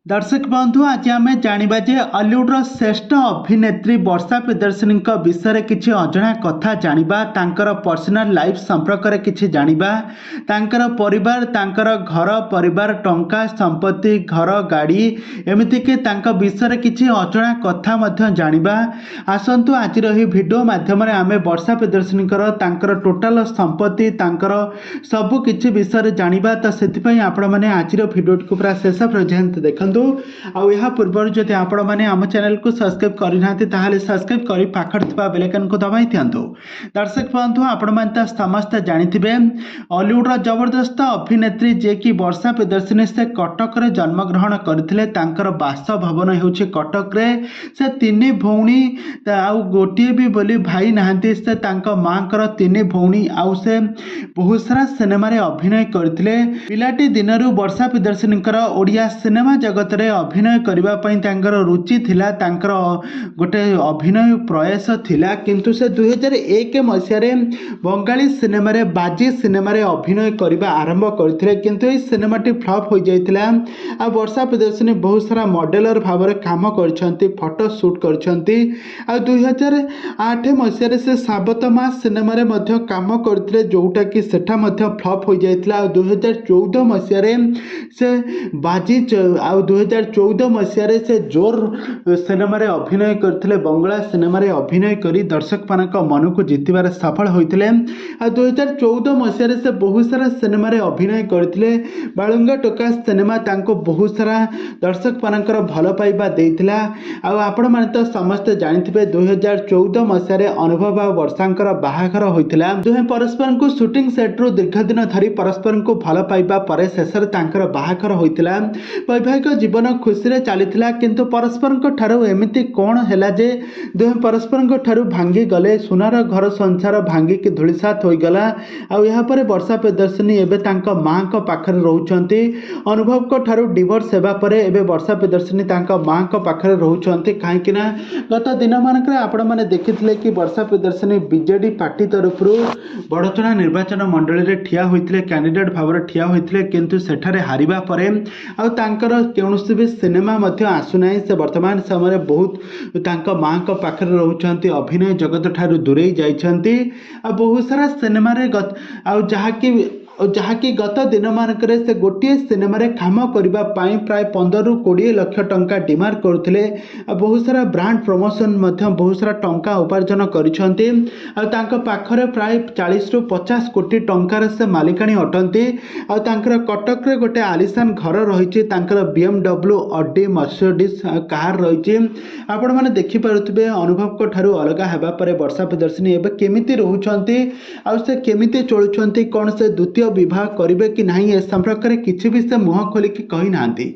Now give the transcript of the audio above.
दर्शक बंधु आज आम जाना जे हॉलीवुड श्रेष्ठ अभिनेत्री वर्षा प्रियदर्शिनी विषय किसी अजଣା कथा जानिबा तांकर पर्सनल लाइफ संपर्क में किसी जानिबा तांकर परिवार तांकर घर परिवार टंका संपत्ति घर गाड़ी एमती कि विषय किसी अजଣା कथा मध्य जानिबा आसंतु आज वीडियो माध्यम आम वर्षा प्रियदर्शिनी तांकर टोटाल संपत्ति तांकर सबु किछि विषय जानिबा तो सेति आपण माने आज वीडियो को पूरा शेष पर्यंत देखंतु आ पूर्व जदि आपण मैंने आम चैनल को सब्सक्राइब करना सब्सक्राइब कर पाखर बेल आइकन को दबाई दिंतु। दर्शक बंधु आपण मैंने समस्त जानिथिबे हॉलीवुड जबरदस्त अभिनेत्री जे कि वर्षा प्रियदर्शिनी से कटक रे जन्मग्रहण करथिले तांकर बासभवन होउछि कटक रे से तीन भौणी आउ गोटे भी बोली भाई नहांती से तांका मांकर तीन भौणी आउ से बहुत सारा सिनेमा रे अभिनय करथिले पिलाटी दिनरु वर्षा प्रियदर्शिनी ओडिया सिनेमा जगत रे अभिनय करबा पई तांकर रुचि थिला तांकर गोटे अभिनय प्रयास थिला किंतु से 2001 मसिया रे बंगाली सिनेमा रे बाजी सिनेमा रे अभिनय करबा आरंभ करथिले किंतु ए सिनेमाटी फ्लॉप हो जाइतिला आ वर्षा प्रियदर्शिनी बहुत सारा मॉडलर भाव रे काम करछंती फोटो शूट करछंती आ 2008 मसिया रे से साबतमा सिनेमा रे मध्य काम करथिले जोटा कि सेठा मध्य फ्लॉप हो जाइतिला आ 2014 मसिया रे से बाजी आ 2014 मसीह से जोर सिनेमा रे अभिनय करथिले बंगला सिनेमा रे अभिनय करी दर्शक मानक मन को जितबार सफल होइतिले आ 2014 मसीह से बहुत सारा सिनेमा रे अभिनय करथिले बालुंगा टोका सिनेमा तांको बहुत सारा दर्शक मानकर भल पाइबा देइतिला आ आपण माने तो समस्त जानिथिबे 2014 मसीह रे अनुभव आ वर्षांकर बाहाघर होइतिला दुहे परस्पर को शूटिंग सेट रो दीर्घ दिन धरी परस्पर को भल पाइबा परे शेषर तांकर बाहाघर होइतिला वैवाहिक जीवन खुशी रे चलीथिला किंतु परस्पर ठारू एमिति कौन हैला जे दुहे परस्पर ठारू भांगी गले सुनार घर संसार भांगी कि धूलिसात हो गला आ यहाँ पर वर्षा प्रियदर्शिनी एबे तांका मां को पाखरे रहउचंती अनुभव को ठारू डिवोर्स हेबा परे एबे वर्षा प्रियदर्शिनी तांका मां को पाखरे रहउचंती काहे कि ना गत दिन मानकरे आपण माने देखिथिले कि वर्षा प्रियदर्शिनी बीजेडी पार्टी तरफरु बड़चना निर्वाचन मंडली रे ठिया होइथिले कैंडिडेट भाव रे ठिया होइथिले किंतु सेठारे हारिबा परे आ तांकर कौनसी भी सिनेमा मध्य आसुना से वर्तमान समय बहुत तांका मां को पाखरे रहउचंती अभिनय जगत ठारू दूरे जाइछंती आ बहुत सारा सिनेमा रे जहाँकि गत दिन मानक से गोटे सिनेमा रे काम करबा पाई प्राय 15 ରୁ 20 लाख टंका डिमांड करथिले आ बहुत सारा ब्रांड प्रमोशन मध्य बहुत सारा टंका उपार्जन करिसंती आ तांका पाखरे प्राय 40 ରୁ 50 कोटी टंकार से मालिकाणी अटंती आ तांकर कटक रे गोटे आलिशान घर रहिछि तांकर BMW ऑडी मर्सिडीज कार रहिछि आपण माने देखि पारुथिबे अनुभव को ठारू अलगा हेबा परे वर्षा प्रियदर्शिनी एबे केमिति रहउछंती आ से केमिति चलुछंती कोन से द्वितीय विवाह करिवे कि नहीं ए संपर्क में किसी भी से मुह खोलिकी कही नांती।